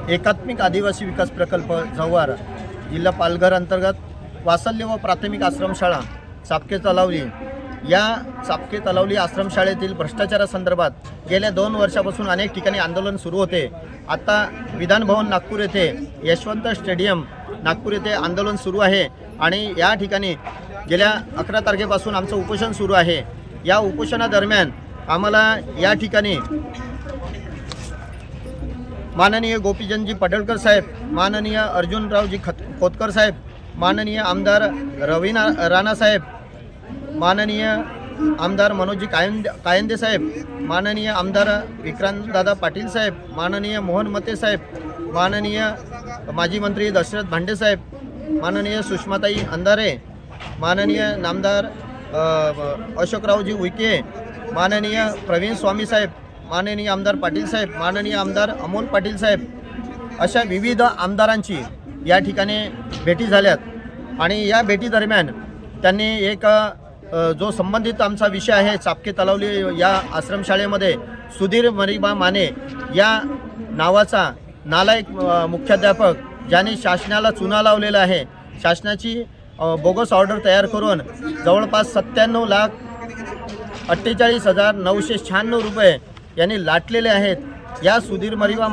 एकात्मिक आदिवासी विकास प्रकल्प जव्हार जिल्हा पालघर अंतर्गत वासल्य व प्राथमिक आश्रमशाळा चापके तलावली या चापके तलावली आश्रमशाळेतील भ्रष्टाचारासंदर्भात गेल्या 2 वर्षापासून अनेक ठिकाणी आंदोलन सुरू होते। आता विधान भवन नागपूर येथे यशवंत स्टेडियम नागपूर येथे आंदोलन सुरू आहे आणि या ठिकाणी गेल्या 11 तारखेपासून आमचं उपोषण सुरू आहे। या उपोषणादरम्यान आम्हाला या ठिकाणी माननीय गोपीचंदजी पडळकर साहेब, माननीय अर्जुनरावजी खोतकर साहेब, माननीय आमदार रवीना राणा साहेब, माननीय आमदार मनोजी कायंदे साहेब, माननीय आमदार विक्रांतदादा पाटील साहेब, माननीय मोहन मते साहेब, माननीय माजी मंत्री दशरथ भांडे साहेब, माननीय सुषमाताई अंधारे, माननीय नामदार अशोकरावजी उईके, माननीय प्रवीण स्वामी साहेब, माननीय आमदार पाटील साहेब, माननीय आमदार अमोल पाटील साहेब अशा विविध आमदारांची या ठिकाणी भेटी झाल्यात आणि या भेटीदरम्यान त्यांनी एक जो संबंधित आमचा विषय आहे चापके तलावली या आश्रमशाळेमध्ये सुधीर मरिबा माने या नावाचा नालायक मुख्याध्यापक ज्यांनी शासनाला चुना लावलेला आहे, शासनाची बोगस ऑर्डर तयार करून जवळपास 97,48,996 रुपये यांनी लाटलेले आहेत। या सुधीर मरिबा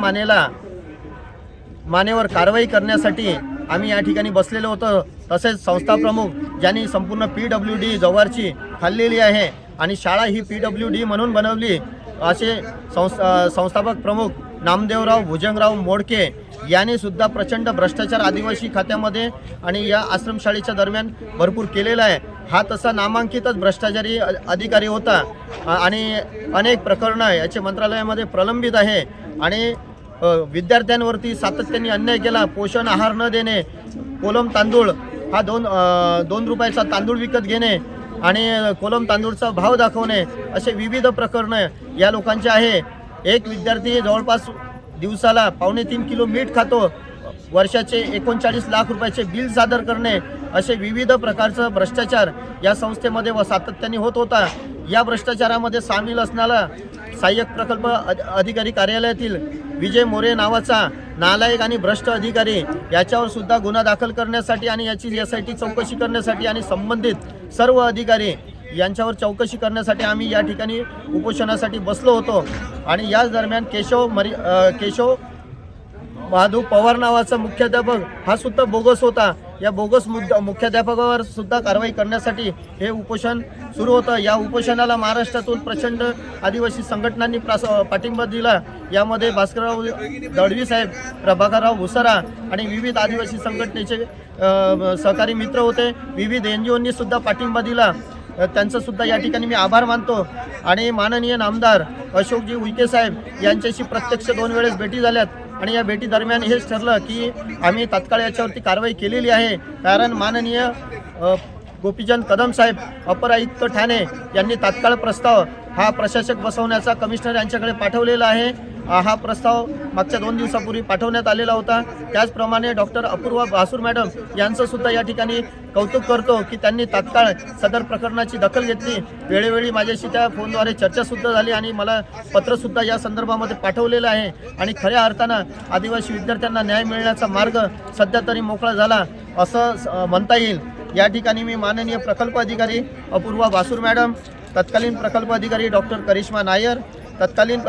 मानेवर कारवाई करण्यासाठी आम्ही या ठिकाणी बसलेलो होतो। तसेच संस्था प्रमुख ज्यांनी संपूर्ण PWD जव्हारची खाल्लेली आहे आणि शाळा ही PWD म्हणून बनवली असे संस्थापक प्रमुख नामदेवराव भुजंगराव मोडके यांनी सुद्धा प्रचंड भ्रष्टाचार आदिवासी खात्यामध्ये आणि या आश्रमशाळेच्या दरम्यान भरपूर केलेला आहे। हा तसा नामांकितच भ्रष्टाचारी अधिकारी होता आणि अनेक प्रकरणं याचे मंत्रालयामध्ये प्रलंबित आहे आणि विद्यार्थ्यांवरती सातत्याने अन्याय केला। पोषण आहार न देणे, कोलम तांदूळ हा 2 रुपयाचा तांदूळ विकत घेणे आणि कोलम तांदूळचा भाव दाखवणे असे विविध प्रकरणं या लोकांचे आहे। एक विद्यार्थी जवळपास दिवसाला 2.5 किलो मीठ खातो, वर्षाचे 39 लाख रुपयाचे बिल सादर करणे असे विविध प्रकारचं भ्रष्टाचार या संस्थेमध्ये व सातत्याने होत होता। या भ्रष्टाचारामध्ये सामील असणारा सहाय्यक प्रकल्प अधिकारी कार्यालयातील विजय मोरे नावाचा नालायक आणि भ्रष्ट अधिकारी याच्यावर सुद्धा गुन्हा दाखल करण्यासाठी आणि याची SIT चौकशी करण्यासाठी आणि संबंधित सर्व अधिकारी यांच्यावर चौकशी करण्यासाठी आम्ही या ठिकाणी उपोषणासाठी बसलो होतो आणि याच दरम्यान केशव माधव पवार नावाचा मुख्याध्यापक हा सुद्धा बोगस होता। या बोगस मुख्याध्यापकावर सुद्धा कारवाई करण्यासाठी हे उपोषण सुरू होतं। या उपोषणाला महाराष्ट्रातून प्रचंड आदिवासी संघटनांनी पाठिंबा दिला। यामध्ये भास्करराव दळवी साहेब, प्रभाकरराव भुसारा आणि विविध आदिवासी संघटनेचे सहकारी मित्र होते। विविध NGOंनी सुद्धा पाठिंबा दिला, त्यांचं सुद्धा या ठिकाणी मी आभार मानतो। आणि माननीय नामदार अशोकजी उईके साहेब यांच्याशी प्रत्यक्ष 2 वेळेस भेटी झाल्यात आणि या भेटी दरम्यान हेच ठरलं की आम्ही तात्काळ याच्यावरती कारवाई केलेली आहे। कारण माननीय गोपीचंद कदम साहेब अपर आयुक्त ठाणे यांनी तात्काळ प्रस्ताव हा प्रशासक बसवण्याचा कमिशनर यांच्याकडे पाठवलेला आहे। हा प्रस्ताव मागच्या 2 दिवसापूर्वी पाठवण्यात आलेला होता। त्याचप्रमाणे डॉक्टर अपूर्वा बासूर मॅडम यांचं सुद्धा या ठिकाणी कौतुक करतो की त्यांनी तात्काळ सदर प्रकरणाची दखल घेतली। वेळोवेळी माझ्याशी त्या फोनद्वारे चर्चासुद्धा झाली आणि मला पत्रसुद्धा या संदर्भामध्ये पाठवलेलं आहे आणि खऱ्या अर्थानं आदिवासी विद्यार्थ्यांना न्याय मिळण्याचा मार्ग सध्या तरी मोकळा झाला असं म्हणता येईल। या ठिकाणी मी माननीय प्रकल्प अधिकारी अपूर्वा बासूर मॅडम, तत्कालीन प्रकल्प अधिकारी डॉक्टर करिश्मा नायर, तत्कालीन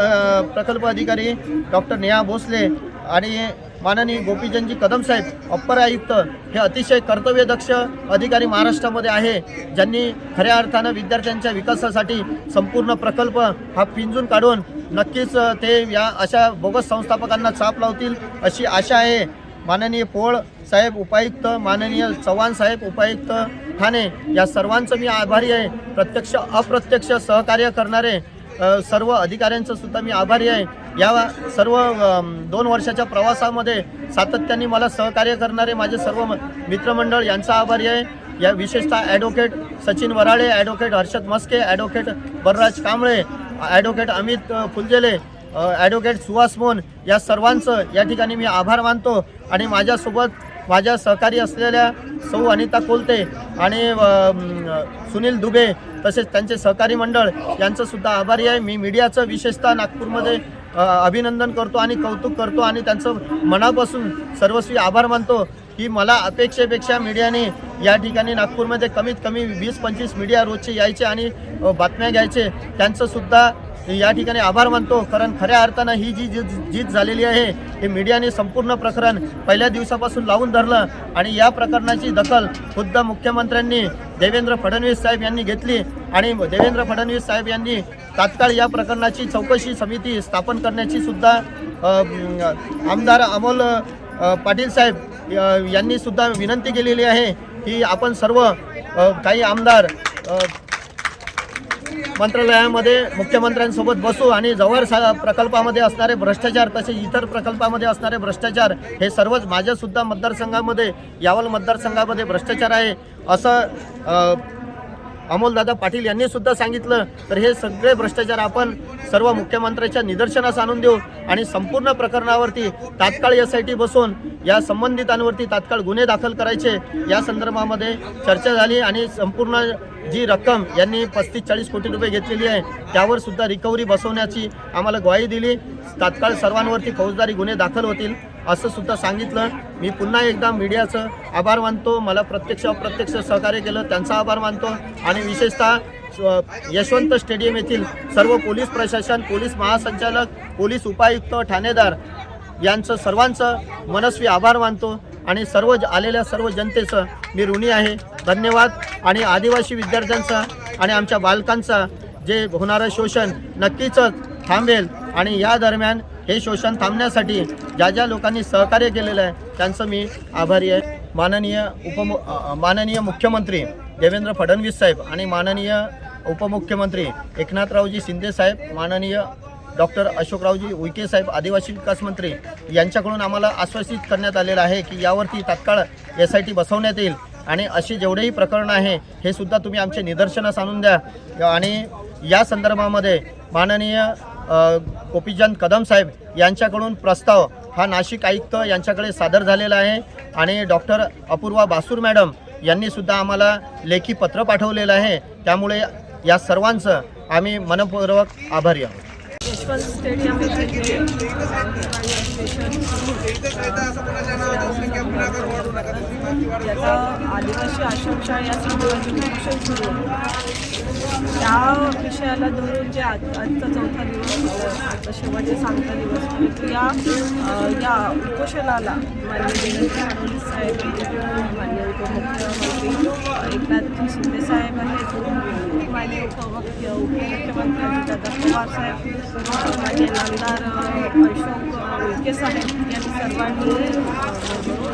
प्रकल्प अधिकारी डॉक्टर नेहा भोसले आणि माननीय गोपीचंदजी कदम साहेब अप्पर आयुक्त हे अतिशय कर्तव्यदक्ष अधिकारी महाराष्ट्रामध्ये आहे, ज्यांनी खऱ्या अर्थानं विद्यार्थ्यांच्या विकासासाठी संपूर्ण प्रकल्प हा पिंजून काढून नक्कीच ते या अशा बोगस संस्थापकांना चाप लावतील अशी आशा आहे। माननीय पोळ साहेब उपायुक्त, माननीय चव्हाण साहेब उपायुक्त ठाणे या सर्वांचं मी आभारी आहे। प्रत्यक्ष अप्रत्यक्ष सहकार्य करणारे सर्व अधिकाऱ्यांचं सुद्धा मी आभारी आहे। या सर्व 2 वर्षाच्या प्रवासामध्ये सातत्याने मला सहकार्य करणारे माझे सर्व मित्रमंडळ यांचा आभारी आहे। या विशेषतः advocate Sachin Varale, advocate Harshad Maske, advocate Balraj Kamble, advocate Amit Phuljele, advocate Suhas Mone या सर्वांचं या ठिकाणी मी आभार मानतो आणि माझ्यासोबत माझ्या सहकारी असलेल्या सौ अनिता कोलते आणि सुनील दुबे तसेच त्यांचे सहकारी मंडळ यांचं सुद्धा आभारी आहे। मी मीडियाचं विशेषतः नागपूरमध्ये अभिनंदन करतो आणि कौतुक करतो आणि त्यांचं मनापासून सर्वस्वी आभार मानतो की मला अपेक्षेपेक्षा मीडियाने या ठिकाणी नागपूरमध्ये कमीत कमी 20-25 मीडिया रोजचे यायचे आणि बातम्या घ्यायचे, त्यांचंसुद्धा या ठिकाणी आभार मानतो. कारण खऱ्या अर्थानं ही जी जीत झालेली आहे हे मीडियाने संपूर्ण प्रकरण पहिल्या दिवसापासून लावून धरलं आणि या प्रकरणाची दखल खुद्द मुख्यमंत्र्यांनी देवेंद्र फडणवीस साहेब यांनी घेतली आणि देवेंद्र फडणवीस साहेब यांनी तात्काळ या प्रकरणाची चौकशी समिती स्थापन करण्याची सुद्धा आमदार अमोल पाटील साहेब यांनी सुद्धा विनंती केलेली आहे की आपण सर्व काही आमदार मंत्रालयामध्ये मुख्यमंत्र्यांसोबत बसू आणि जव्हार प्रकल्पामध्ये असणारे भ्रष्टाचार तसेच इतर प्रकल्पामध्ये असणारे भ्रष्टाचार हे सर्वच माझ्यासुद्धा मतदारसंघामध्ये यावल मतदारसंघामध्ये भ्रष्टाचार आहे असं अमोलदादा पाटील यांनी सुद्धा सांगितलं. तर हे सगळे भ्रष्टाचार आपण सर्व मुख्यमंत्र्यांच्या निदर्शनास आणून देऊ आणि संपूर्ण प्रकरणावरती तात्काळ SIT बसवून या संबंधितांवरती तात्काळ गुन्हे दाखल करायचे या संदर्भामध्ये चर्चा झाली आणि संपूर्ण जी रक्कम यांनी 35-40 कोटी रुपये घेतलेली आहे त्यावर सुद्धा रिकव्हरी बसवण्याची आम्हाला ग्वाही दिली. तात्काळ सर्वांवरती फौजदारी गुन्हे दाखल होतील असं सुद्धा सांगितलं. मी पुन्हा एकदा मीडियाचं आभार मानतो. मला प्रत्यक्ष अप्रत्यक्ष सहकार्य केलं त्यांचा आभार मानतो आणि विशेषतः यशवंत स्टेडियम येथील सर्व पोलीस प्रशासन, पोलीस महासंचालक, पोलीस उपायुक्त, ठाणेदार यांचं सर्वांचं मनस्वी आभार मानतो आणि सर्व आलेल्या सर्व जनतेचं मी ऋणी आहे. धन्यवाद. आणि आदिवासी विद्यार्थ्यांचा आणि आमच्या बालकांचा जे होणारं शोषण नक्कीच थांबेल आणि या दरम्यान हे शोषण थांबण्यासाठी ज्या ज्या लोकांनी सहकार्य केलेलं आहे त्यांचं मी आभारी आहे. माननीय मुख्यमंत्री देवेंद्र फडणवीस साहेब आणि माननीय उपमुख्यमंत्री एकनाथरावजी शिंदे साहेब, माननीय डॉक्टर अशोकरावजी उईके साहेब आदिवासी विकास मंत्री यांच्याकडून आम्हाला आश्वासित करण्यात आलेलं आहे की यावरती तात्काळ SIT बसवण्यात येईल आणि अशी जेवढेही प्रकरणं आहे हे सुद्धा तुम्ही आमचे निदर्शनास आणून द्या. आणि या संदर्भामध्ये माननीय गोपीचंद कदम साहेब यांच्याकडून प्रस्ताव हा नाशिक आयुक्त यांच्याकडे सादर झालेला आहे आणि डॉक्टर अपूर्वा बासूर मॅडम यांनी सुद्धा आम्हाला लेखी पत्र पाठवलेलं आहे. त्यामुळे या सर्वांचं आम्ही मनपूर्वक आभारी आहोत. यशवंत स्टेडियम येथे जे याचा आदिवासी आश्रमशाळा या संदर्भात उपोषण सुरू त्या विषयाला धरून जे आजचा 4था दिवस आता शेवटचा 6था दिवस परंतु या उपोषणाला माननीय देवेंद्र फडणवीस साहेब, माननीय उपमुख्यमंत्री एकनाथजी शिंदे साहेब आहेत, माननीय उपमुख्यमंत्री अजितदादा पवार साहेब, माननीय नामदार अशोक उईके साहेब यांनी सर्वांनी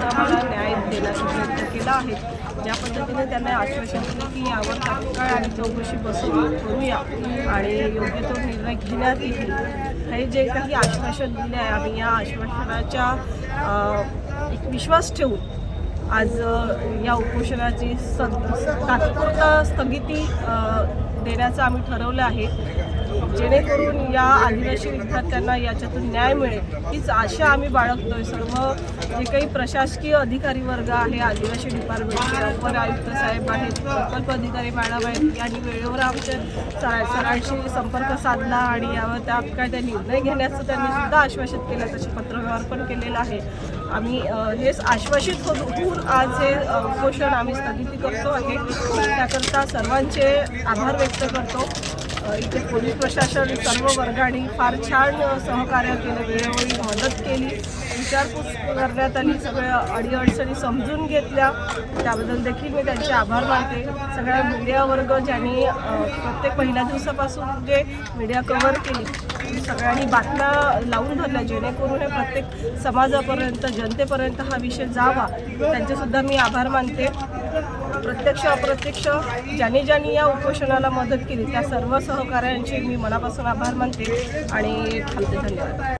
आम्हाला न्याय देण्याचा प्रयत्न केला आहे. ज्या पद्धतीने त्यांना आश्वासन दिलं की यावर तात्काळ आणि चौकशी करूया आणि योग्य तो निर्णय घेण्यात येईल, हे जे काही आश्वासन दिले आहे आम्ही या आश्वासनाच्या एक विश्वास ठेवून आज या उपोषणाची तात्पुरता स्थगिती देण्याचं आम्ही ठरवलं आहे, जेणेकरून या आदिवासी विद्यार्थ्यांना याच्यातून न्याय मिळेल हीच आशा आम्ही बाळगतोय. सर्व जे काही प्रशासकीय अधिकारी वर्ग आहे, आदिवासी डिपार्टमेंटचे अपर आयुक्त साहेब आहेत, प्रकल्प अधिकारी मॅडम आहेत, यांनी वेळेवर आमच्या सरांशी संपर्क साधला आणि यावर तात्काळ त्या निर्णय घेण्याचं त्यांनी सुद्धा आश्वासित केलं, तसे पत्रव्यवहार पण केलेला आहे. आम्ही हेच आश्वासित होऊन आज हे उपोषण आम्ही स्थगिती करतो आहे. त्याकरता सर्वांचे आभार व्यक्त करतो. इथे पोलीस प्रशासन सर्व वर्गाने फार छान सहकार्य केलं, वेळोवेळी मदत केली, विचारपूस करण्यात आली, सगळ्या अडीअडचणी समजून घेतल्या, त्याबद्दल देखील मी त्यांचे आभार मानते. सगळ्या मीडिया वर्ग ज्यांनी प्रत्येक पहिल्या दिवसापासून जे मीडिया कव्हर केली, सगळ्यांनी बातम्या लावून धरल्या जेणेकरून हे प्रत्येक समाजापर्यंत, जनतेपर्यंत हा विषय जावा, त्यांचेसुद्धा मी आभार मानते. प्रत्यक्ष अप्रत्यक्ष ज्यांनी या उपोषणाला मदत केली त्या सर्व सहकाऱ्यांचे मी मनापासून आभार मानते आणि थांबते. धन्यवाद.